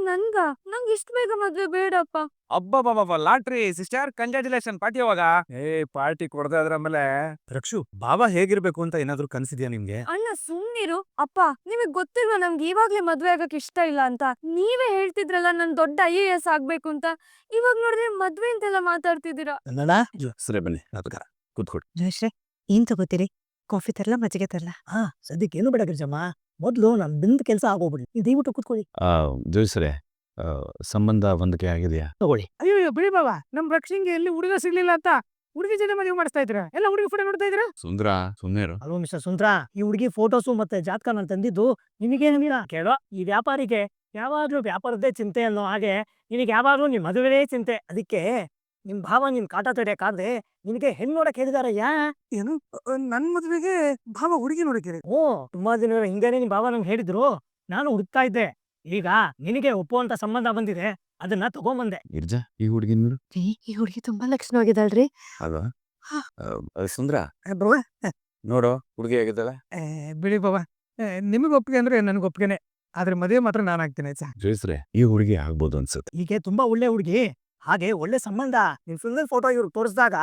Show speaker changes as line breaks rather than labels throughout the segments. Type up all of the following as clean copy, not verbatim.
ನನ್ಗ ನಂಗೆ ಇಷ್ಟ ಬೇಗ ಮದ್ವೆ ಬೇಡಪ್ಪ.
ಅಬ್ಬಬ್ಬಬ್ಬ ಲಾಟ್ರಿ ಸಿಸ್ಟರ್ ಕಂಗ್ರಾಚುಲೇಷನ್ ಪಾರ್ಟಿ ಯಾವಾಗ? ಪಾರ್ಟಿ ಕೊಡದೆ ಅದ್ರಮೇಲೆ ರಕ್ಷು ಬಾಬಾ ಹೇಗಿರ್ಬೇಕು ಅಂತ ಏನಾದ್ರು ಕನ್ಸಿದ್ಯಾ ನಿಮ್ಗೆ?
ಅಣ್ಣ ಸುಮ್ನಿರು. ಅಪ್ಪ ನಿಮಗ್ ಗೊತ್ತಿಲ್ವಾ ನಮ್ಗೆ ಇವಾಗ್ಲೇ ಮದ್ವೆ ಆಗಕ್ ಇಷ್ಟ ಇಲ್ಲ ಅಂತ. ನೀವೇ ಹೇಳ್ತಿದ್ರಲ್ಲ ನಾನ್ ದೊಡ್ಡ IAS ಆಗ್ಬೇಕು ಅಂತ. ಇವಾಗ ನೋಡಿದ್ರೆ ಮದ್ವೆ ಅಂತೆಲ್ಲ ಮಾತಾಡ್ತಿದ್ದೀರಾ.
ಕನ್ನಡ
ಸರಿ ಬನ್ನಿ ನಮಸ್ಕಾರ ಕೂತ್ಕೊಡಿ.
ಜಯಶ್ರೀ ಏನ್ ತಗೋತೀರಿ? ಕಾಫಿ ತರಲಾ ಮಜ್ಜಿಗೆ ತರಲಾ?
ಹಾ ಸದ್ಯಕ್ಕೆ ಏನು ಬೇಡ ಗಿರಿಜಮ್ಮ, ಮೊದ್ಲು ನನ್ ಬಿಂದ್ ಕೆಲಸ ಆಗೋಗ್ಬಿಡಿ, ನೀವು ದಯವಿಟ್ಟು ಕೂತ್ಕೊಳ್ಳಿ.
ಜೋಯಿಸ್ರೆ ಸಂಬಂಧ ಹೊಂದಿಕೆ ಆಗಿದೆಯಾ?
ತಗೊಳ್ಳಿ.
ಅಯ್ಯೋ ಬಿಡಿ ಬಾಬಾ, ನಮ್ ರಕ್ಷಿಂಗೆ ಎಲ್ಲಿ ಹುಡುಗ ಸಿಗ್ಲಿಲ್ಲ ಅಂತ ಹುಡುಗಿ ಜೊತೆ ಮದುವೆ ಮಾಡಿಸ್ತಾ ಇದ್ರ. ಎಲ್ಲ ಹುಡುಗಿ ಫೋಟೋ ನೋಡ್ತಾ ಇದ್ರ.
ಸುಂದ್ರ ಸುಮ್ನೇರು.
ಹಲೋ ಮಿಸ್ಟರ್ ಸುಂದ್ರ, ಈ ಹುಡುಗಿ ಫೋಟೋಸು ಮತ್ತೆ ಜಾತಕ ನಾನು ತಂದಿದ್ದು ನಿನಗೇನಿಲ್ಲ ಕೇಳೋ. ಈ ವ್ಯಾಪಾರಿಗೆ ಯಾವಾಗ್ಲೂ ವ್ಯಾಪಾರದ್ದೇ ಚಿಂತೆ ಅನ್ನೋ ಹಾಗೆ ನಿನಗೆ ಯಾವಾಗ್ಲೂ ನಿಮ್ ಮದುವೆನೇ ಚಿಂತೆ. ಅದಕ್ಕೆ ನಿಮ್ ಭಾವ ನಿನ್ ಕಾಟ ತಡೆಯಕ್ಕಾದ್ರೆ ನಿನಗೆ ಹೆಣ್ಣು ನೋಡಕ್ ಹೇಳಿದಾರಯ್ಯ.
ಏನು ನನ್ ಮದ್ವೆಗೆ ಭಾವ ಹುಡುಗಿ ನೋಡಕ್ಕೆ?
ಓ, ತುಂಬಾ ದಿನ ಹಿಂಗೇನೆ ನಿಮ್ ಭಾವ ನಂಗೆ ಹೇಳಿದ್ರು. ನಾನು ಹುಡುಕ್ತಾ ಇದ್ದೆ. ಈಗ ನಿನಗೆ ಒಪ್ಪುವಂತ ಸಂಬಂಧ ಬಂದಿದೆ, ಅದನ್ನ ತಗೊಂಬಂದೆ.
ಗಿರ್ಜಾ ಈ ಹುಡುಗಿ ನೋಡು.
ಈ ಹುಡುಗಿ ತುಂಬಾ ಲಕ್ಷಣವಾಗಿದ್ದಾಳ್ರಿ.
ಅಲ್ವಾ? ಸುಂದ್ರ ನೋಡು ಹುಡುಗಿ ಆಗಿದ್ದಲ್ಲ.
ಬಿಡಿ ಬಾಬಾ, ನಿಮಗ್ ಒಪ್ಪಿಗೆ ಅಂದ್ರೆ ನನ್ಗೆ ಒಪ್ಪಿಗೆನೆ. ಆದ್ರೆ ಮದುವೆ ಮಾತ್ರ ನಾನು ಆಗ್ತೀನಿ ಆಯ್ತಾ?
ಜೋಯಿಸ್ರೆ ಈ ಹುಡುಗಿ ಆಗ್ಬೋದು ಅನ್ಸುತ್ತೆ.
ಹೀಗೆ ತುಂಬಾ ಒಳ್ಳೆ ಹುಡುಗಿ, ಹಾಗೆ ಒಳ್ಳೆ ಸಂಬಂಧ. ನಿಮ್ ಸುಂದರ್ ಫೋಟೋ ಇವ್ರು ತೋರಿಸಿದಾಗ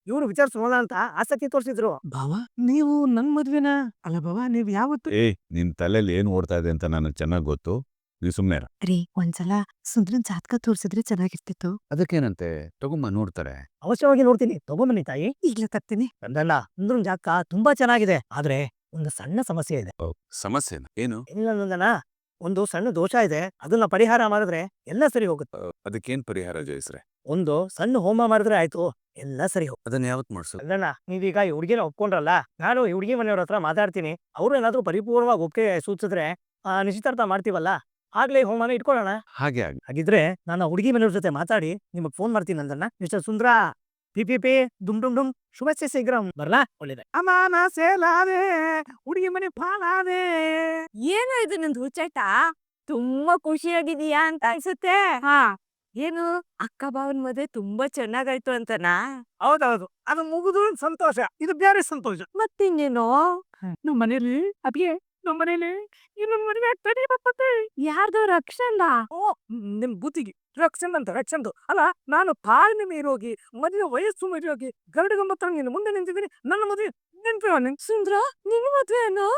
ಇವ್ರು ವಿಚಾರಿಸೋಣ ಅಂತ ಆಸಕ್ತಿ ತೋರಿಸಿದ್ರು.
ಬಾವಾ ನೀವು ನನ್ ಮದ್ವೆನ ಅಲ್ಲ ಬಾಬಾ, ನೀವ್ ಯಾವತ್ತು
ನಿನ್ ತಲೆಯಲ್ಲಿ ಏನ್ ಓಡ್ತಾ ಇದೆ ಅಂತ ನನಗೆ ಚೆನ್ನಾಗ್ ಗೊತ್ತು. ನೀವು ಸುಮ್ನೆ ಇರು.
ರೀ ಒಂದ್ಸಲ ಸುಂದ್ರನ್ ಜಾತಕ ತೋರ್ಸಿದ್ರೆ ಚೆನ್ನಾಗಿರ್ತಿತ್ತು.
ಅದಕ್ಕೇನಂತೆ ತಗೊಂಬ ನೋಡ್ತಾರೆ.
ಅವಶ್ಯವಾಗಿ ನೋಡ್ತೀನಿ, ತಗೊಂಬನ್ನಿ ತಾಯಿ.
ಈಗ್ಲೇ ತರ್ತೀನಿ.
ಅಂದಲ್ಲ, ಸುಂದ್ರನ್ ಜಾತಕ ತುಂಬಾ ಚೆನ್ನಾಗಿದೆ, ಆದ್ರೆ ಒಂದು ಸಣ್ಣ ಸಮಸ್ಯೆ ಇದೆ.
ಸಮಸ್ಯೆ ಏನು?
ಏನಿಲ್ಲ ನಂದನ, ಒಂದು ಸಣ್ಣ ದೋಷ ಇದೆ, ಅದನ್ನ ಪರಿಹಾರ ಮಾಡಿದ್ರೆ ಎಲ್ಲ ಸರಿ ಹೋಗುತ್ತೆ.
ಅದಕ್ಕೇನ್ ಪರಿಹಾರ ಜೋಯಿಸ್ರೆ?
ಒಂದು ಸಣ್ಣ ಹೋಮ ಮಾಡಿದ್ರೆ ಆಯ್ತು, ಎಲ್ಲ ಸರಿ ಹೋಗುತ್ತೆ.
ಅದನ್ನ ಯಾವತ್ ಮಾಡ್ಸೋದು?
ಅಲ್ಲಣ್ಣ, ನೀವೀಗ ಈ ಹುಡುಗಿನ ಒಪ್ಕೊಂಡ್ರಲ್ಲ, ನಾನು ಈ ಹುಡುಗಿ ಮನೆಯವ್ರ ಹತ್ರ ಮಾತಾಡ್ತೀನಿ. ಅವ್ರು ಏನಾದ್ರೂ ಪರಿಪೂರ್ಣವಾಗಿ ಒಪ್ಪಿಗೆ ಸೂಚಿಸಿದ್ರೆ ನಿಶ್ಚಿತಾರ್ಥ ಮಾಡ್ತೀವಲ್ಲ, ಆಗ್ಲೇ ಈ ಹೋಮನ ಇಟ್ಕೊಳ್ಳೋಣ.
ಹಾಗೆ ಆಗಿ.
ಹಾಗಿದ್ರೆ ನಾನು ಆ ಹುಡುಗಿ ಮನೆಯವ್ರ ಜೊತೆ ಮಾತಾಡಿ ನಿಮಗ್ ಫೋನ್ ಮಾಡ್ತೀನಿ. ನಂದನ್ನ ಮಿಸ್ಟರ್ ಸುಂದ್ರ, ಪಿ ಡುಮ್ ಡುಮ್ ಡುಮ್ ಶುಭಾಶಯ ಶೀಘ್ರ. ಬರ್ಲಾ? ಒಳ್ಳೇದೆ.
ಅಮಾನ ಸೇಲಾದೆ ಹುಡುಗಿ ಮನೆ ಪಾಲಾದೆ.
ಏನೋ ಇದು ನಂದು ಹುಚ್ಚಾಟ. ತುಂಬಾ ಖುಷಿಯಾಗಿದೀಯಾ ಅಂತ ಅನ್ಸುತ್ತೆ. ಹಾ, ಏನು ಅಕ್ಕ ಬಾವನ್ ಮದ್ವೆ ತುಂಬಾ ಚೆನ್ನಾಗಾಯ್ತು ಅಂತನಾ?
ಹೌದೌದು, ಅದು ಮುಗಿದು ಸಂತೋಷ, ಇದು ಬೇರೆ ಸಂತೋಷ.
ಮತ್ತಿನ್ನೇನೋ?
ನಮ್ ಮನೇಲಿ ಅದ್ಗೆ ನಮ್ ಮನೇಲಿ ಇನ್ನೊಂದ್ ಮದುವೆ ಆಗ್ತದೆ ಬಪ್ಪತ್ತೆ.
ಯಾರ್ದೋ ರಕ್ಷಂದ?
ಓ, ನಿಮ್ ಬುದ್ಧಿಗೆ ರಕ್ಷಣ್ ಅಂತ ರಕ್ಷಂದು ಅಲ್ಲ. ನಾನು ತಾಳ್ಮೆ ಮೀರೋಗಿ ಮದುವೆ ವಯಸ್ಸು ಮೀರೋಗಿ ಗರಡುಗಂಬತ್ತ ನೀನು ಮುಂದೆ ನಿಂತಿದ್ದೀನಿ. ನನ್ನ ಮದುವೆ ನೆನ್ಪಿವ ನಿಂಗೆ?
ಸುಂದ್ರ ನಿನ್ ಮದ್ವೆನೋ?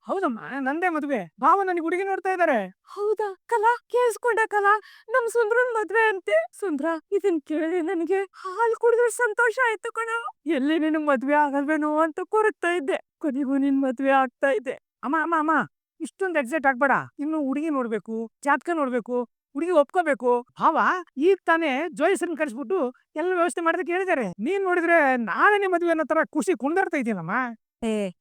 ಹೌದಮ್ಮ, ನಂದೇ ಮದುವೆ. ಭಾವ ನನಗೆ ಹುಡುಗಿ ನೋಡ್ತಾ ಇದಾರೆ.
ಹೌದಾ ಕಲಾ? ಕೇಳಿಸ್ಕೊಂಡ ಕಲಾ? ನಮ್ ಸುಂದ್ರನ್ ಮದ್ವೆ ಅಂತೆ. ಸುಂದ್ರ ಇದನ್ ಕೇಳಿ ನನಗೆ ಹಾಲ್ ಕುಡಿದ್ರೆ ಸಂತೋಷ ಆಯ್ತು ಕಣ. ಎಲ್ಲಿ ನಿನ್ ಮದ್ವೆ ಆಗಲ್ವೇನೋ ಅಂತ ಕೊರಗ್ತಾ ಇದ್ದೆ. ಕೊನೆಗೂ ನಿನ್ ಮದ್ವೆ ಆಗ್ತಾ ಇದೆ.
ಅಮ್ಮ ಅಮ್ಮ ಅಮ್ಮ, ಇಷ್ಟೊಂದು ಎಕ್ಸೈಟ್ ಆಗ್ಬೇಡ. ಇನ್ನು ಹುಡುಗಿ ನೋಡ್ಬೇಕು, ಜಾತಕ ನೋಡ್ಬೇಕು, ಹುಡುಗಿ ಒಪ್ಕೋಬೇಕು. ಭಾವ ಈಗ ತಾನೇ ಜೋಯಿಸನ್ ಕರ್ಸ್ಬಿಟ್ಟು ಎಲ್ಲ ವ್ಯವಸ್ಥೆ ಮಾಡೋದಕ್ಕೆ ಹೇಳಿದ್ದಾರೆ. ನೀನ್ ನೋಡಿದ್ರೆ ನಾಳೆ ಮದುವೆ ಅನ್ನೋ ತರ ಖುಷಿ ಕುಣಿದಾಡ್ತಾ ಇದೀನಮ್ಮ.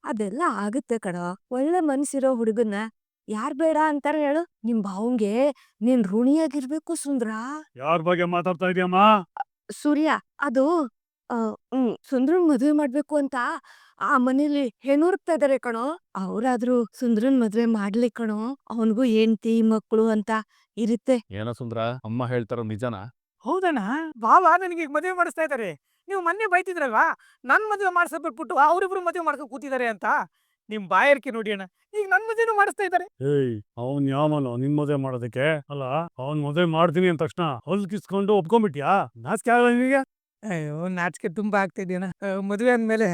ಅದೆಲ್ಲ ಆಗುತ್ತೆ ಕಣ. ಒಳ್ಳೆ ಮನ್ಸಿರೋ ಹುಡುಗನ್ನ ಯಾರ್ ಬೇಡ ಅಂತಾರ ಹೇಳು? ನಿಮ್ ಭಾವಂಗೆ ನೀನ್ ಋಣಿಯಾಗಿರ್ಬೇಕು ಸುಂದ್ರ.
ಯಾರ ಬಗ್ಗೆ ಮಾತಾಡ್ತಾ ಇದೀಯಮ್ಮ?
ಸೂರ್ಯ, ಅದು ಸುಂದ್ರನ್ ಮದ್ವೆ ಮಾಡ್ಬೇಕು ಅಂತ ಆ ಮನೇಲಿ ಹೆಣ್ಣುರ್ಕ್ತಾ ಇದಾರೆ ಕಣೋ. ಅವ್ರಾದ್ರೂ ಸುಂದ್ರನ್ ಮದ್ವೆ ಮಾಡ್ಲಿ ಕಣೋ. ಅವನ್ಗೂ ಹೆಂಡ್ತಿ ಮಕ್ಳು ಅಂತ ಇರುತ್ತೆ.
ಏನೋ ಸುಂದ್ರ, ಅಮ್ಮ ಹೇಳ್ತಾರ ನಿಜನಾ?
ಹೌದಣ್ಣ, ಭಾವ ನನಗೆ ಈಗ ಮದುವೆ ಮಾಡಿಸ್ತಾ ಇದ್ದಾರೆ. ನೀವು ಮೊನ್ನೆ ಬೈತಿದ್ರಲ್ವಾ ನನ್ ಮದುವೆ ಮಾಡ್ಸೋ ಬಿಟ್ಬಿಟ್ಟು ಅವ್ರಿಬ್ರು ಮದುವೆ ಮಾಡ್ಕೊ ಕೂತಿದ್ದಾರೆ ಅಂತ. ನಿಮ್ ಬಾಯರ್ಕೆ ನೋಡಿ ಅಣ್ಣ, ಈಗ ನನ್ ಮದುವೆನೂ ಮಾಡಿಸ್ತಾ ಇದ್ದಾರೆ.
ಅವನ್ ಯಾವನೋ ನಿನ್ ಮದುವೆ ಮಾಡೋದಕ್ಕೆ? ಅಲ್ಲ, ಅವನ್ ಮದುವೆ ಮಾಡ್ತೀನಿ ಅಂದ ತಕ್ಷಣ ಹೊಲ್ ಕಿಸ್ಕೊಂಡು ಒಪ್ಕೊಂಡ್ಬಿಟ್ಯಾ? ನಾಚಿಕೆ ಆಗಲ್ಲ ನಿನಗೆ?
ಅಯ್ಯೋ, ನಾಚಿಕೆ ತುಂಬಾ ಆಗ್ತಾ ಇದೆಯಣ್ಣ. ಮದುವೆ ಅಂದ್ಮೇಲೆ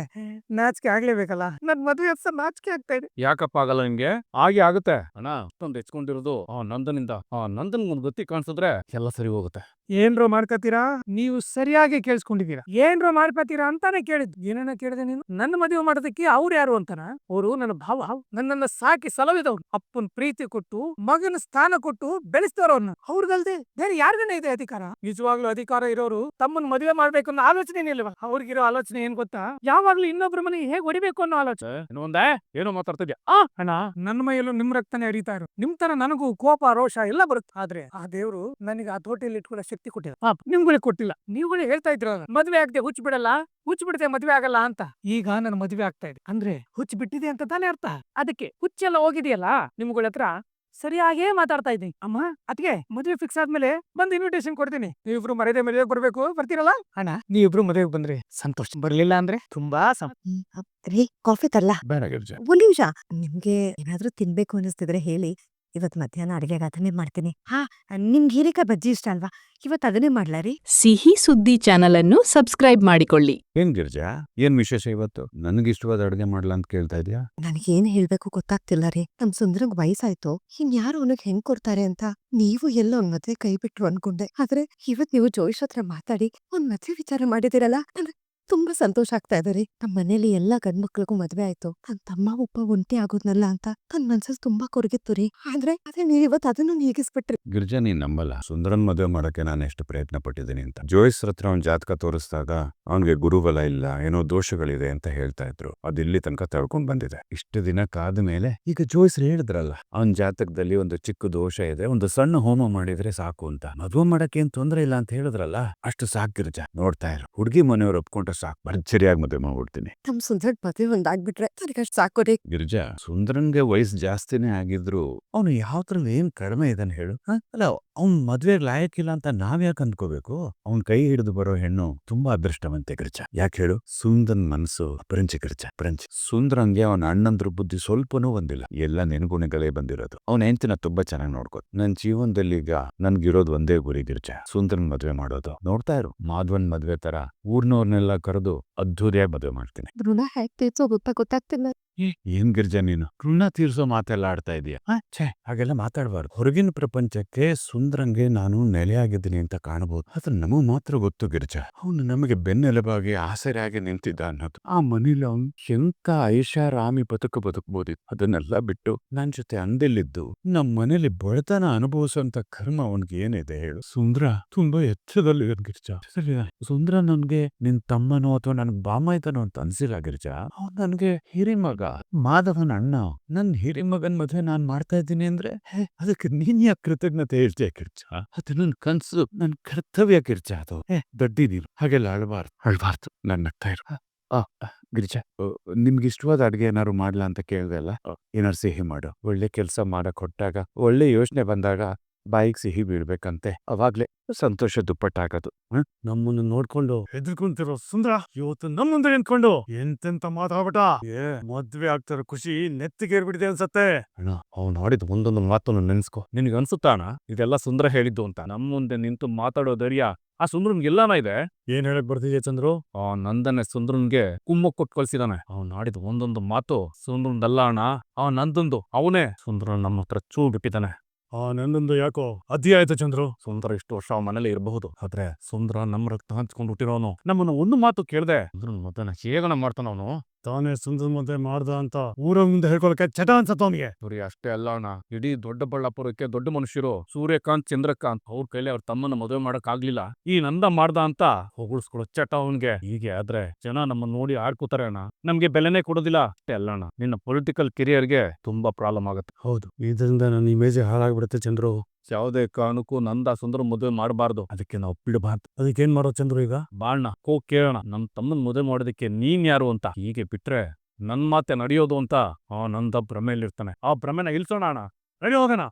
ನಾಚಿಕೆ ಆಗ್ಲೇಬೇಕಲ್ಲ. ನನ್ ಮದುವೆ ಹತ್ರ ನಾಚಿಕೆ ಆಗ್ತಾ ಇದೆ.
ಯಾಕಪ್ಪ ಆಗಲ್ಲ ನಿಮ್ಗೆ? ಹಾಗೆ ಆಗುತ್ತೆ ಅಣ್ಣ. ಅಷ್ಟೊಂದು ಹೆಚ್ಕೊಂಡಿರೋದು ನಂದನಿಂದ. ನಂದನ್ ಒಂದ್ ಗತಿ ಕಾಣಿಸಿದ್ರೆ ಎಲ್ಲ ಸರಿ ಹೋಗುತ್ತೆ.
ಏನ್ರೋ ಮಾಡ್ಕತ್ತೀರಾ? ನೀವು ಸರಿಯಾಗಿ ಕೇಳಿಸ್ಕೊಂಡಿದ್ದೀರಾ. ಏನ್ರೋ ಮಾಡ್ಕತ್ತೀರಾ ಅಂತಾನೆ ಕೇಳಿದ್. ಏನನ್ನ ಕೇಳಿದೆ ನೀನು? ನನ್ನ ಮದುವೆ ಮಾಡೋದಕ್ಕೆ ಅವ್ರು ಯಾರು ಅಂತಾನ? ಅವರು ನನ್ನ ಭಾವ. ನನ್ನನ್ನ ಸಾಕಿ ಸಲವಿದವ್ರು. ಅಪ್ಪನ್ ಪ್ರೀತಿ ಕೊಟ್ಟು ಮಗನ ಸ್ಥಾನ ಕೊಟ್ಟು ಬೆಳೆಸ್ತವ್ರು ಅವ್ರನ್ನ. ಅವ್ರಿಗಲ್ದೆ ಬೇರೆ ಯಾರಿಗೇನೆ ಇದೆ ಅಧಿಕಾರ? ನಿಜವಾಗ್ಲೂ ಅಧಿಕಾರ ಇರೋರು ತಮ್ಮನ್ ಮದುವೆ ಮಾಡ್ಬೇಕು ಅನ್ನೋ ಆಲೋಚನೆ ಇಲ್ವಾ? ಅವ್ರಿಗಿರೋ ಆಲೋಚನೆ ಏನ್ ಗೊತ್ತಾ? ಯಾವಾಗ್ಲೂ ಇನ್ನೊಬ್ರ ಮನೆ ಹೇಗ್ ಹೊಡಿಬೇಕು ಅನ್ನೋ ಆಲೋಚನೆ.
ಇನ್ನೊಂದೇ ಏನೋ ಮಾತಾಡ್ತಿದ್ಯಾ?
ಅಣ್ಣ, ನನ್ನ ಮೈಯಲ್ಲೂ ನಿಮ್ ರಕ್ತನೇ ಹರಿತಾ ಇರೋ. ನಿಮ್ ತರ ನನಗೂ ಕೋಪ ರೋಷ ಎಲ್ಲ ಬರುತ್ತೆ. ಆದ್ರೆ ಆ ದೇವ್ರು ನನಗೆ ಆ ತೋಟೆಯಲ್ಲಿ ಇಟ್ಕೊಳ್ಳೋ ಶಕ್ತಿ ಕೊಟ್ಟಿಲ್ಲ. ಪಾಪ ನಿಮ್ಗಳೇ ಕೊಟ್ಟಿಲ್ಲ. ನೀವುಗಳೇ ಹೇಳ್ತಾ ಇದ್ರಲ್ಲ ಮದ್ವೆ ಆಗದೆ ಹುಚ್ಚ ಬಿಡಲ್ಲ, ಹುಚ್ಚ ಬಿಡದೆ ಮದ್ವೆ ಆಗಲ್ಲ ಅಂತ. ಈಗ ನನ್ನ ಮದ್ವೆ ಆಗ್ತಾ ಇದೆ ಅಂದ್ರೆ ಹುಚ್ಚ ಬಿಟ್ಟಿದೆ ಅಂತ ತಾನೇ ಅರ್ಥ. ಅದಕ್ಕೆ ಹುಚ್ಚೆಲ್ಲ ಹೋಗಿದೆಯಲ್ಲ ನಿಮ್ಗಳ ಹತ್ರ ಸರಿಯಾಗೇ ಮಾತಾಡ್ತಾ ಇದ್ದೀನಿ. ಅಮ್ಮ ಅದಕ್ಕೆ ಮದುವೆ ಫಿಕ್ಸ್ ಆದ್ಮೇಲೆ ಬಂದು ಇನ್ವಿಟೇಷನ್ ಕೊಡ್ತೀನಿ. ನೀವಿಬ್ರು ಮರ್ಯಾದೆ ಮದುವೆಗೆ ಬರ್ಬೇಕು. ಬರ್ತೀರಲ್ಲ ಅಣ್ಣ? ನೀವಿಬ್ರು ಮದುವೆಗೆ ಬಂದ್ರೆ ಸಂತೋಷ, ಬರ್ಲಿಲ್ಲ ಅಂದ್ರೆ ತುಂಬಾ
ರೀ ಕಾಫಿ ತರಲಾ?
ಬೇಡ ಗಿರ್ಜಾ.
ಒಂದ್ ನಿಮಿಷ, ನಿಮ್ಗೆ ಏನಾದ್ರೂ ತಿನ್ಬೇಕು ಅನಿಸ್ತಿದ್ರೆ ಹೇಳಿ, ಇವತ್ ಮಧ್ಯಾಹ್ನ ಅಡಿಗೆಗೆ ಅದನ್ನೇ ಮಾಡ್ತೀನಿ. ನಿಮ್ಗೆ ಹೀರೆಕಾಯಿ ಬಜ್ಜಿ ಇಷ್ಟ ಅಲ್ವಾ? ಇವತ್ ಅದನ್ನೇ ಮಾಡ್ಲಾ ರೀ?
ಸಿಹಿ ಸುದ್ದಿ ಚಾನಲ್ ಅನ್ನು ಸಬ್ಸ್ಕ್ರೈಬ್ ಮಾಡಿಕೊಳ್ಳಿ.
ಏನ್ ಗಿರ್ಜಾ, ಏನ್ ವಿಶೇಷ ಇವತ್ತು? ನನಗಿಷ್ಟವಾದ ಅಡುಗೆ ಮಾಡ್ಲಾ ಅಂತ ಕೇಳ್ತಾ ಇದ್ಯಾ?
ನನಗೇನ್ ಹೇಳ್ಬೇಕು ಗೊತ್ತಾಗ್ತಿಲ್ಲ ರೀ. ನಮ್ ಸುಂದ್ರಂಗ್ ವಯಸ್ಸಾಯ್ತು, ಇನ್ಯಾರು ಅವನಿಗೆ ಹೆಂಗ್ ಕೊಡ್ತಾರೆ ಅಂತ. ನೀವು ಎಲ್ಲೋ ಅವ್ನ್ ಮದ್ವೆ ಕೈ ಬಿಟ್ರು ಅನ್ಕೊಂಡೆ, ಆದ್ರೆ ಇವತ್ ನೀವು ಜೋಯಿಸ್ ಹತ್ರ ಮಾತಾಡಿ ಒಂದ್ ಮದ್ವೆ ವಿಚಾರ ಮಾಡಿದಿರಲ್ಲ, ನನ್ಗೆ ತುಂಬಾ ಸಂತೋಷ ಆಗ್ತಾ ಇದೆ ರೀ. ನಮ್ ಮನೇಲಿ ಎಲ್ಲಾ ಗಂಡ್ಮಕ್ಳಿಗೂ ಮದ್ವೆ ಆಯ್ತು, ನನ್ ತಮ್ಮ ಒಬ್ಬ ಒಂಟಿ ಆಗೋದ್ನಲ್ಲ ಅಂತ ನನ್ ಮನ್ಸಲ್ಲಿ ತುಂಬಾ ಕೊರಗಿತ್ತು ರೀ. ಆದ್ರೆ ನೀವ್ ಇವತ್ ಅದನ್ನು ನೀಗಿಸ್ಬಿಟ್ರಿ.
ಗಿರ್ಜಾ, ನೀನ್ ನಂಬಲ್ಲ, ಸುಂದರನ್ ಮದುವೆ ಮಾಡಕ್ಕೆ ನಾನು ಎಷ್ಟು ಪ್ರಯತ್ನ ಪಟ್ಟಿದ್ದೀನಿ ಅಂತ. ಜೋಯಿಸ್ ಹತ್ರ ಅವ್ನ್ ಜಾತಕ ತೋರಿಸಿದಾಗ ಅವನ್ಗೆ ಗುರುಬಲ ಇಲ್ಲ, ಏನೋ ದೋಷಗಳಿದೆ ಅಂತ ಹೇಳ್ತಾ ಇದ್ರು. ಅದಿಲ್ಲಿ ತನಕ ತಳ್ಕೊಂಡ್ ಬಂದಿದೆ. ಇಷ್ಟು ದಿನ ಕಾದ ಮೇಲೆ ಈಗ ಜೋಯಿಸ್ ಹೇಳಿದ್ರಲ್ಲ, ಅವನ್ ಜಾತಕದಲ್ಲಿ ಒಂದು ಚಿಕ್ಕ ದೋಷ ಇದೆ, ಒಂದು ಸಣ್ಣ ಹೋಮ ಮಾಡಿದ್ರೆ ಸಾಕು ಅಂತ. ಮದುವೆ ಮಾಡಕ್ಕೆ ಏನ್ ತೊಂದ್ರೆ ಇಲ್ಲ ಅಂತ ಹೇಳಿದ್ರಲ್ಲ, ಅಷ್ಟು ಸಾಕು ಗಿರ್ಜಾ. ನೋಡ್ತಾ ಇರು, ಹುಡುಗಿ ಮನೆಯವ್ರು ಒಪ್ಕೊಂಡ್ರೆ ಸಾಕು, ಭರ್ಜರಿಯಾಗಿ ಮದುವೆ ಮಾಡ್ಬಿಡ್ತೀನಿ.
ನಮ್ ಸುಂದರ್ ಮದ್ವೆ ಒಂದಾಗ್ಬಿಟ್ರೆ ನನಗಷ್ಟ್ ಸಾಕು ರೀ.
ಗಿರ್ಜಾ, ಸುಂದರನ್ಗೆ ವಯಸ್ಸು ಜಾಸ್ತಿನೇ ಆಗಿದ್ರು ಅವನು ಯಾವ್ದ್ರಲ್ಲಿ ಏನ್ ಕಡಿಮೆ ಇದಾನೆ ಹೇಳು? ಅಲ್ಲ, ಅವ್ನ್ ಮದ್ವೆಗ್ ಲಾಯಕ್ಕಿಲ್ಲ ಅಂತ ನಾವ್ಯಾಕೆ ಅಂದ್ಕೋಬೇಕು? ಅವ್ನ್ ಕೈ ಹಿಡಿದು ಬರೋ ಹೆಣ್ಣು ತುಂಬಾ ಅದೃಷ್ಟವಂತೆ ಗಿರ್ಜಾ. ಯಾಕೆ ಹೇಳು? ಸುಂದರನ್ ಮನಸ್ಸು ಅಪರಂಜಿ ಗಿರ್ಜಾ, ಅಪರಂಜಿ. ಸುಂದರಂಗೆ ಅವನ ಅಣ್ಣಂದ್ರ ಬುದ್ಧಿ ಸ್ವಲ್ಪನೂ ಒಂದಿಲ್ಲ, ಎಲ್ಲ ನೆನಗುಣಗಳೇ ಬಂದಿರೋದು. ಅವ್ನ ಹೆಂಡತಿನ ತುಂಬಾ ಚೆನ್ನಾಗಿ ನೋಡ್ಕೋ. ನನ್ ಜೀವನದಲ್ಲಿ ಈಗ ನನ್ಗಿರೋದು ಒಂದೇ ಗುರಿ ಗಿರ್ಜಾ, ಸುಂದರನ್ ಮದ್ವೆ ಮಾಡೋದು. ನೋಡ್ತಾ ಇರು, ಮಾಧವನ್ ಮದ್ವೆ ತರ ಊರ್ನವ್ರನ್ನೆಲ್ಲ ಕರೆದು ಅದ್ಧೂರಿಯಾಗಿ ಮದುವೆ ಮಾಡ್ತೀನಿ.
ಋಣ ಹೇಗ್ ತೀರ್ಸೋದು ಅಂತ ಗೊತ್ತಾಗ್ತಿಲ್ಲ.
ಏನ್ ಗಿರ್ಜಾ, ನೀನು ಋಣ ತೀರ್ಸೋ ಮಾತೆಲ್ಲ ಆಡ್ತಾ ಇದೀಯ? ಛೇ, ಹಾಗೆಲ್ಲ ಮಾತಾಡಬಾರ್ದು. ಹೊರಗಿನ ಪ್ರಪಂಚಕ್ಕೆ ಸುಂದರಂಗೆ ನಾನು ನೆಲೆಯಾಗಿದ್ದೀನಿ ಅಂತ ಕಾಣಬಹುದು, ಆದ್ರೆ ನಮಗ್ ಮಾತ್ರ ಗೊತ್ತು ಗಿರ್ಜಾ, ಅವನು ನಮಗೆ ಬೆನ್ನೆಲುಬಾಗಿ ಆಸರೆಯಾಗಿ ನಿಂತಿದ್ದ ಅನ್ನೋದು. ಆ ಮನೇಲಿ ಅವ್ನು ಎಂತ ಐಷಾರಾಮಿ ಬದುಕಬಹುದಿತ್ತು. ಅದನ್ನೆಲ್ಲ ಬಿಟ್ಟು ನನ್ ಜೊತೆ ಅಂದಿಲ್ಲಿದ್ದು ನಮ್ ಮನೇಲಿ ಬಡತನ ಅನುಭವಿಸುವಂತ ಕರ್ಮ ಅವನ್ಗೆ ಏನಿದೆ ಹೇಳು? ಸುಂದರ ತುಂಬಾ ಎಚ್ಚರದಲ್ಲಿ ಗಿರ್ಜಾ. ಸುಂದರ ನನ್ಗೆ ನಿನ್ ತಮ್ಮನೋ ಅಥವಾ ನನ್ ಬಾಮಾಯ್ತನೋ ಅಂತ ಅನ್ಸಿಲ್ಲ ಗಿರ್ಜಾ. ಅವ್ನು ನನ್ಗೆ ಹಿರಿಮಗ, ಮಾಧವನ ಅಣ್ಣ. ನನ್ ಹಿರಿಮಗನ್ ಮದ್ವೆ ನಾನ್ ಮಾಡ್ತಾ ಇದ್ದೀನಿ ಅಂದ್ರೆ ಅದಕ್ಕೆ ನೀನ್ ಯಾಕೆ ಕೃತಜ್ಞತೆ ಹೇಳ್ತೀಯ ಗಿರ್ಜಾ? ಅದು ನನ್ ಕನ್ಸು, ನನ್ ಕರ್ತವ್ಯ ಗಿರ್ಜಾ. ಅದು ದೊಡ್ಡಿದೀರು, ಹಾಗೆಲ್ಲ ಅಳ್ಬಾರ್ದು. ನನ್ ನಗ್ತಾ ಇರು. ಗಿರ್ಜಾ, ನಿಮ್ಗೆ ಇಷ್ಟವಾದ ಅಡ್ಗೆ ಏನಾದ್ರು ಮಾಡ್ಲಾ ಅಂತ ಕೇಳ್ದೆ ಅಲ್ಲ, ಏನಾರು ಸಿಹಿ ಮಾಡು. ಒಳ್ಳೆ ಕೆಲ್ಸ ಮಾಡಕ್ ಹೊಟ್ಟಾಗ, ಒಳ್ಳೆ ಯೋಚನೆ ಬಂದಾಗ ಬಾಯಿಗೆ ಸಿಹಿ ಬೀಳ್ಬೇಕಂತೆ, ಅವಾಗ್ಲೇ ಸಂತೋಷ ದುಪ್ಪಟ್ಟಾಗದು.
ನಮ್ಮನ್ನು ನೋಡ್ಕೊಂಡು ಹೆದರ್ಕೊಂತಿರೋ ಸುಂದರ ಇವತ್ತು ನಮ್ಮ ಮುಂದೆ ನಿಂತ್ಕೊಂಡು ಎಂತೆಂತ ಮಾತಾಡ್ಬಿಟ. ಮದ್ವೆ ಆಗ್ತಾರ ಖುಷಿ ನೆತ್ತಿಗೇರ್ಬಿಟ್ಟಿದೆ ಅನ್ಸತ್ತೆ.
ಅಣ್ಣ, ಅವ್ನು ಆಡಿದ ಒಂದೊಂದು ಮಾತನ್ನು ನೆನ್ಸ್ಕೊ. ನಿನಗೆ ಅನ್ಸುತ್ತಾ ಅಣ್ಣ ಇದೆಲ್ಲ ಸುಂದರ ಹೇಳಿದ್ದು ಅಂತ? ನಮ್ಮ ಮುಂದೆ ನಿಂತು ಮಾತಾಡೋ ಧೈರ್ಯ ಆ ಸುಂದ್ರನ್ಗೆಲ್ಲಾನ ಇದೆ?
ಏನ್ ಹೇಳಕ್ ಬರ್ತಿದ್ಯಾ ಚಂದ್ರು?
ಆ ನಂದನೆ ಸುಂದ್ರನ್ಗೆ ಕುಮ್ಮಕ್ ಕೊಟ್ಟು ಕಳ್ಸಿದಾನೆ. ಅವ್ನು ಆಡಿದ ಒಂದೊಂದು ಮಾತು ಸುಂದ್ರನ್ದಲ್ಲ ಅಣ್ಣ, ನಂದೊಂದು. ಅವನೇ ಸುಂದ್ರ ನಮ್ಮ ಹತ್ರ ಚೂ ಬಿಟ್ಟಿದ್ದಾನೆ.
ನಂದೊಂದು ಯಾಕೋ ಅತಿ ಆಯ್ತು ಚಂದ್ರು.
ಸುಂದರ ಇಷ್ಟು ವರ್ಷ ಮನೇಲಿ ಇರಬಹುದು, ಆದ್ರೆ ಸುಂದರ ನಮ್ಮ ರಕ್ತ ಹಂಚ್ಕೊಂಡು ಹುಟ್ಟಿರೋನು. ನಮ್ಮನ್ನ ಒಂದು ಮಾತು ಕೇಳ್ದೆ ಸುಂದ್ರನ್ ಮತನ ಹೇಗನ ಮಾಡ್ತಾನವನು.
ತಾನೇ ಸುಂದರ ಮದ್ವೆ ಮಾಡ್ದ ಅಂತ ಊರ ಮುಂದೆ ಹೇಳ್ಕೊಳಕ್ಕೆ ಚಟ ಅನ್ಸತ್ತ ಅವನಿಗೆ.
ಸೂರ್ಯ ಅಷ್ಟೇ ಅಲ್ಲ ಅಣ್ಣ, ಇಡೀ ದೊಡ್ಡಬಳ್ಳಾಪುರಕ್ಕೆ ದೊಡ್ಡ ಮನುಷ್ಯರು ಸೂರ್ಯಕಾಂತ್, ಚಂದ್ರಕಾಂತ್ ಅವ್ರ ಕೈಲಿ ಅವ್ರ ತಮ್ಮನ ಮದುವೆ ಮಾಡಕ್ ಆಗ್ಲಿಲ್ಲ, ಈ ನಂದ ಮಾಡ್ದ ಅಂತ ಹೊಗಳ್ಸ್ಕೊಳೋ ಚಟ ಅವನ್ಗೆ. ಹೀಗೆ ಆದ್ರೆ ಜನ ನಮ್ಮನ್ನ ನೋಡಿ ಆಡ್ಕೋತಾರೆ ಅಣ್ಣ, ನಮ್ಗೆ ಬೆಲೆನೇ ಕೊಡೋದಿಲ್ಲ. ಅಷ್ಟೇ ಅಲ್ಲ ಅಣ್ಣ, ನಿನ್ನ ಪೊಲಿಟಿಕಲ್ ಕೆರಿಯರ್ಗೆ ತುಂಬಾ ಪ್ರಾಬ್ಲಮ್ ಆಗುತ್ತೆ.
ಹೌದು, ಇದರಿಂದ ನನ್ನ ಇಮೇಜ್ ಹಾಳಾಗ್ಬಿಡುತ್ತೆ ಚಂದ್ರು.
ಯಾವುದೇ ಕಾರಣಕ್ಕೂ ನಂದ ಸುಂದರ ಮದುವೆ ಮಾಡಬಾರ್ದು, ಅದಕ್ಕೆ ನಾವು ಬಿಡಬಾರ್ದು.
ಅದಕ್ಕೇನ್ ಮಾಡೋ ಚಂದ್ರು ಈಗ?
ಬಾಳ್ನ ಹೋಗ್ ಕೇಳೋಣ, ನಮ್ ತಮ್ಮನ್ ಮದುವೆ ಮಾಡೋದಕ್ಕೆ ನೀನ್ ಯಾರು ಅಂತ. ಹೀಗೆ ಬಿಟ್ರೆ ನನ್ ಮಾತೆ ನಡೆಯೋದು ಅಂತ ನಂದ ಭ್ರಮೆಯಲ್ಲಿರ್ತಾನೆ. ಆ ಭ್ರಮೆನ ಇಲ್ಸೋಣ ಅಣ್ಣ.
ರೆಡಿ ಹೋಗೋಣ.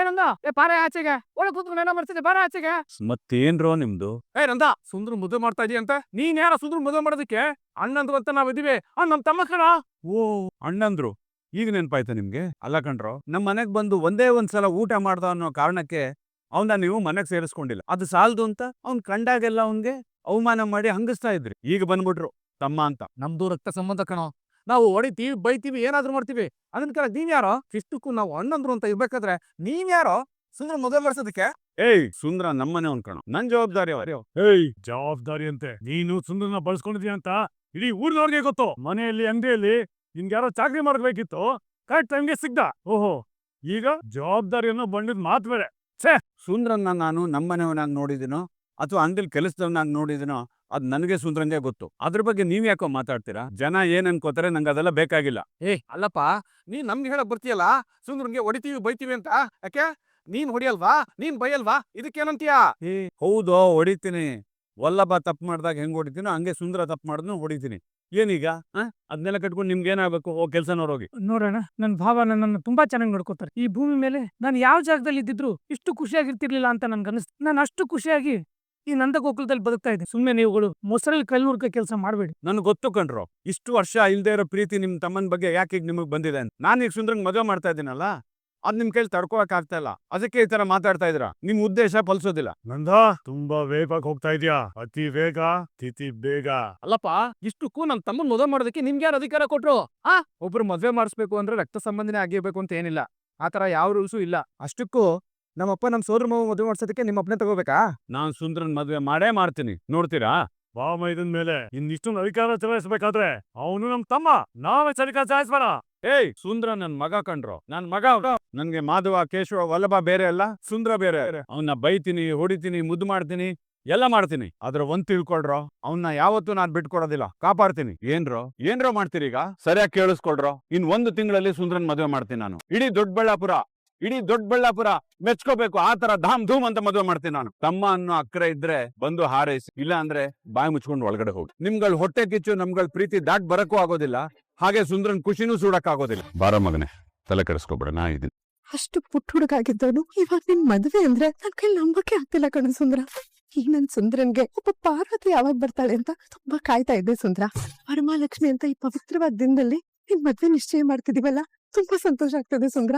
ಏನಂದ? ಬಾರ ಆಚೆಗೆ, ಒಳಗೆ ಕೂತ್ಕೊಂಡು ನೆನ ಮಾಡ್ತಿದ್ದೆ, ಬಾರ ಆಚೆಗೆ.
ಮತ್ತೇನ್ರೋ ನಿಮ್ದು?
ನಂದ ಸುಂದ್ರ ಮದುವೆ ಮಾಡ್ತಾ ಇದೀಯ ಅಂತ? ನೀನ್ ಯಾರ ಸುಂದ್ರ ಮದುವೆ ಮಾಡೋದಕ್ಕೆ? ಅಣ್ಣಂದ್ರು ಅಂತ ನಾವಿದೀವಿ. ನಮ್ ತಮ್ಮ ಕಣ.
ಓ, ಅಣ್ಣಂದ್ರು ಈಗ ನೆನ್ಪಾಯ್ತಾ ನಿಮ್ಗೆ? ಅಲ್ಲ ಕಣ್ರೋ, ನಮ್ ಮನೆಗ್ ಬಂದು ಒಂದೇ ಒಂದ್ಸಲ ಊಟ ಮಾಡ್ದ ಅನ್ನೋ ಕಾರಣಕ್ಕೆ ಅವನ್ನ ನೀವು ಮನೆಗ್ ಸೇರಿಸ್ಕೊಂಡಿಲ್ಲ. ಅದು ಸಾಲದು ಅಂತ ಅವ್ನ್ ಕಂಡಾಗೆಲ್ಲ ಅವನ್ಗೆ ಅವಮಾನ ಮಾಡಿ ಹಂಗಿಸ್ತಾ ಇದ್ರಿ. ಈಗ ಬಂದ್ಬಿಟ್ರು ತಮ್ಮ ಅಂತ.
ನಮ್ದು ರಕ್ತ ಸಂಬಂಧ ಕಣೋ. ನಾವು ಹೊಡಿತೀವಿ, ಬೈತೀವಿ, ಏನಾದ್ರು ಮಾಡ್ತೀವಿ. ಅದನ್ ಕಾಲ ನೀನ್ ಯಾರೋ? ಇಷ್ಟಕ್ಕೂ ನಾವು ಅಣ್ಣಂದ್ರು ಅಂತ ಇರ್ಬೇಕಾದ್ರೆ ನೀನ್ ಯಾರೋ ಸುಂದ್ರ ಮದುವೆ ಮಾಡ್ಸೋದಕ್ಕೆ?
ಏಯ್, ಸುಂದ್ರ ನಮ್ಮನೆ ಅನ್ಕಣೋ, ನನ್ ಜವಾಬ್ದಾರಿ ಅವ್ರಿ.
ಜವಾಬ್ದಾರಿ ಅಂತೆ ನೀನು ಸುಂದರನ ಬಳಸ್ಕೊಂಡಿದ್ಯಾ ಅಂತ ಇಡೀ ಊರ್ನವ್ರಿಗೆ ಗೊತ್ತು. ಮನೆಯಲ್ಲಿ ಅಂಗಡಿಯಲ್ಲಿ ನಿನ್ಗೆ ಯಾರೋ ಚಾಕ್ರಿ ಮಾಡ್ಬೇಕಿತ್ತು, ಕರೆಕ್ಟ್ ಟೈಮ್ಗೆ ಸಿಗ್ದ. ಓಹೋ, ಈಗ ಜವಾಬ್ದಾರಿಯನ್ನು ಬಂದಿದ್ ಮಾತು ಬೇರೆ.
ಸುಂದ್ರನ್ನ ನಾನು ನಮ್ಮನೆಯವನಾಗಿ ನೋಡಿದಿನೋ ಅಥವಾ ಅಂಗಡಿಲಿ ಕೆಲಸದವನಾಗಿ ನೋಡಿದಿನೋ ಅದ್ ನನಗೆ ಸುಂದ್ರಂಗೆ ಗೊತ್ತು. ಅದ್ರ ಬಗ್ಗೆ ನೀವ್ ಯಾಕೋ ಮಾತಾಡ್ತೀರಾ? ಜನ ಏನ್ ಅನ್ಕೋತಾರೆ, ನಂಗೆ ಅದೆಲ್ಲ ಬೇಕಾಗಿಲ್ಲ.
ಅಲ್ಲಪ್ಪ, ನೀನ್ ನಮ್ಗೆ ಹೇಳಕ್ ಬರ್ತೀಯಲ್ಲ ಸುಂದ್ರಂಗೆ ಹೊಡಿತೀವಿ, ಬೈತೀವಿ ಅಂತ. ಯಾಕೆ? ನೀನ್ ಹೊಡಿಯಲ್ವಾ? ನೀನ್ ಬೈಯಲ್ವಾ? ಇದಕ್ಕೇನಂತೀಯ?
ಹೌದು, ಹೊಡಿತೀನಿ. ವಲ್ಲಭ ತಪ್ಪು ಮಾಡ್ದಾಗ ಹೆಂಗ್ ಹೊಡಿತೀನೋ ಹಂಗೆ ಸುಂದರ ತಪ್ಪು ಮಾಡಿದ್ನು ಹೊಡಿತೀನಿ. ಏನೀಗ ಅದನ್ನೆಲ್ಲ ಕಟ್ಕೊಂಡು ನಿಮ್ಗೆ ಏನಾಗಬೇಕು? ಕೆಲ್ಸ ನೋಡೋಗಿ.
ನೋಡೋಣ, ನನ್ ಭಾವ ನನ್ನನ್ನು ತುಂಬಾ ಚೆನ್ನಾಗಿ ನೋಡ್ಕೋತಾರೆ. ಈ ಭೂಮಿ ಮೇಲೆ ನಾನು ಯಾವ ಜಾಗದಲ್ಲಿ ಇದ್ದಿದ್ರು ಇಷ್ಟು ಖುಷಿಯಾಗಿರ್ತಿರ್ಲಿಲ್ಲ ಅಂತ ನನ್ಗೆ ಅನಿಸ್ತು. ನಾನು ಅಷ್ಟು ಖುಷಿಯಾಗಿ ಈ ನಂದಗೋಕುಲದಲ್ಲಿ ಬದುಕ್ತಾ ಇದ್ದೆ. ಸುಮ್ಮನೆ ನೀವುಗಳು ಮೊಸರಲ್ಲಿ ಕೈಲೂರ್ಕ ಕೆಲಸ ಮಾಡಬೇಡಿ.
ನನ್ಗೆ ಗೊತ್ತು ಕಣ್ರೋ, ಇಷ್ಟು ವರ್ಷ ಇಲ್ದೇ ಇರೋ ಪ್ರೀತಿ ನಿಮ್ ತಮ್ಮನ ಬಗ್ಗೆ ಯಾಕೆ ಈಗ ನಿಮಗ್ ಬಂದಿದೆ ಅಂತ. ನಾನು ಈಗ ಸುಂದ್ರಂಗ್ ಮದುವೆ ಮಾಡ್ತಾ ಇದ್ದೀನಲ್ಲ, ಅದ್ ನಿಮ್ ಕೈಲಿ ತಡ್ಕೊಳಕ್ ಆಗ್ತಾ ಇಲ್ಲ. ಅದಕ್ಕೆ ಈ ತರ ಮಾತಾಡ್ತಾ ಇದ್ರ. ನಿಮ್ ಉದ್ದೇಶ ಫಲಿಸೋದಿಲ್ಲ.
ನಂದ ತುಂಬಾ ವೇಗವಾಗಿ ಹೋಗ್ತಾ ಇದ್ಯಾ. ಅತಿ ವೇಗ ತಿಥಿ ಬೇಗ.
ಅಲ್ಲಪ್ಪ, ಇಷ್ಟಕ್ಕೂ ನಮ್ ತಮ್ಮನ್ ಮದುವೆ ಮಾಡೋದಕ್ಕೆ ನಿಮ್ಗೆ ಯಾರು ಅಧಿಕಾರ ಕೊಟ್ರು? ಒಬ್ರು ಮದ್ವೆ ಮಾಡಿಸ್ಬೇಕು ಅಂದ್ರೆ ರಕ್ತ ಸಂಬಂಧನೇ ಆಗಿರ್ಬೇಕು ಅಂತ ಏನಿಲ್ಲ. ಆತರ ಯಾವ ರೂಲ್ಸು ಇಲ್ಲ. ಅಷ್ಟಕ್ಕೂ ನಮ್ಮಪ್ಪ ನಮ್ ಸೋದರ ಮಾವ ಮದುವೆ ಮಾಡ್ಸೋದಕ್ಕೆ ನಿಮ್ಮ ಅಪ್ಪನೇ ತಗೋಬೇಕಾ?
ನಾನ್ ಸುಂದ್ರನ್ ಮದ್ವೆ ಮಾಡೇ ಮಾಡ್ತೀನಿ, ನೋಡ್ತೀರಾ?
ಬಾಮ ಇದನ್ ಮೇಲೆ ಇನ್ನಿಷ್ಟೊಂದು ಅಧಿಕಾರ ಚಲಾಯಿಸ್ಬೇಕಾದ್ರೆ ಅವನು ನಮ್ ತಮ್ಮ, ನಾವೇ ಅಧಿಕಾರ ಚಲಾಯಿಸ್ಬೇಡ.
ಏಯ್, ಸುಂದ್ರ ನನ್ ಮಗ ಕಣ್ರೋ, ನನ್ ಮಗ. ನನ್ಗೆ ಮಾಧವ, ಕೇಶವ, ವಲ್ಲಭ ಬೇರೆ ಅಲ್ಲ, ಸುಂದ್ರ ಬೇರೆ. ಅವನ್ನ ಬೈತೀನಿ, ಹೊಡಿತೀನಿ, ಮುದ್ದು ಮಾಡ್ತೀನಿ, ಎಲ್ಲ ಮಾಡ್ತೀನಿ. ಆದ್ರೆ ಒಂದ್ ತಿಳ್ಕೊಳ್ರೋ, ಅವನ್ನ ಯಾವತ್ತೂ ನಾನ್ ಬಿಟ್ಕೊಡೋದಿಲ್ಲ, ಕಾಪಾಡ್ತೀನಿ. ಏನ್ರೋ ಮಾಡ್ತೀರಿ ಈಗ? ಸರಿಯಾಗಿ ಕೇಳಿಸ್ಕೊಳ್ರೋ. ಇನ್ 1 ತಿಂಗಳಲ್ಲಿ ಸುಂದ್ರನ್ ಮದುವೆ ಮಾಡ್ತೀನಿ ನಾನು. ಇಡೀ ದೊಡ್ಡಬಳ್ಳಾಪುರ ಮೆಚ್ಕೋಬೇಕು. ಆ ತರ ಧಾಮ್ ಧೂಮ್ ಅಂತ ಮದುವೆ ಮಾಡ್ತೀನಿ ನಾನು. ತಮ್ಮ ಅನ್ನೋ ಅಕ್ಕರೆ ಇದ್ರೆ ಬಂದು ಹಾರೈಸಿ, ಇಲ್ಲ ಅಂದ್ರೆ ಬಾಯಿ ಮುಚ್ಕೊಂಡು ಒಳಗಡೆ ಹೋಗಿ. ನಿಮ್ಗಳ ಹೊಟ್ಟೆ ಕಿಚ್ಚು ನಮ್ಗಳ ಪ್ರೀತಿ ದಾಟ್ ಬರಕ್ಕೂ ಆಗೋದಿಲ್ಲ, ಹಾಗೆ ಸುಂದ್ರನ್ ಖುಷಿನೂ ಸೂಡಕ್ ಆಗೋದಿಲ್ಲ. ಬಾರ ಮಗನೆ, ತಲೆ ಕೆಡಿಸ್ಕೊಬೇಡ, ನಾ ಇದೀನಿ.
ಅಷ್ಟು ಪುಟ್ಟ ಹುಡುಗಾಗಿದ್ದವನು ಇವಾಗ ನಿನ್ ಮದುವೆ ಅಂದ್ರೆ ನನ್ ಕೈಲಿ ನಂಬಕ್ಕೆ ಆಗ್ತಿಲ್ಲ ಕಣ ಸುಂದ್ರ. ಈ ನನ್ ಸುಂದ್ರನ್ಗೆ ಒಬ್ಬ ಪಾರ್ವತಿ ಯಾವಾಗ ಬರ್ತಾಳೆ ಅಂತ ತುಂಬಾ ಕಾಯ್ತಾ ಇದ್ದೆ ಸುಂದ್ರ. ವರಮಹಾಲಕ್ಷ್ಮಿ ಅಂತ ಈ ಪವಿತ್ರವಾದ ದಿನದಲ್ಲಿ ನಿನ್ ಮದ್ವೆ ನಿಶ್ಚಯ ಮಾಡ್ತಿದೀವಲ್ಲ, ತುಂಬಾ ಸಂತೋಷ ಆಗ್ತದೆ ಸುಂದ್ರ.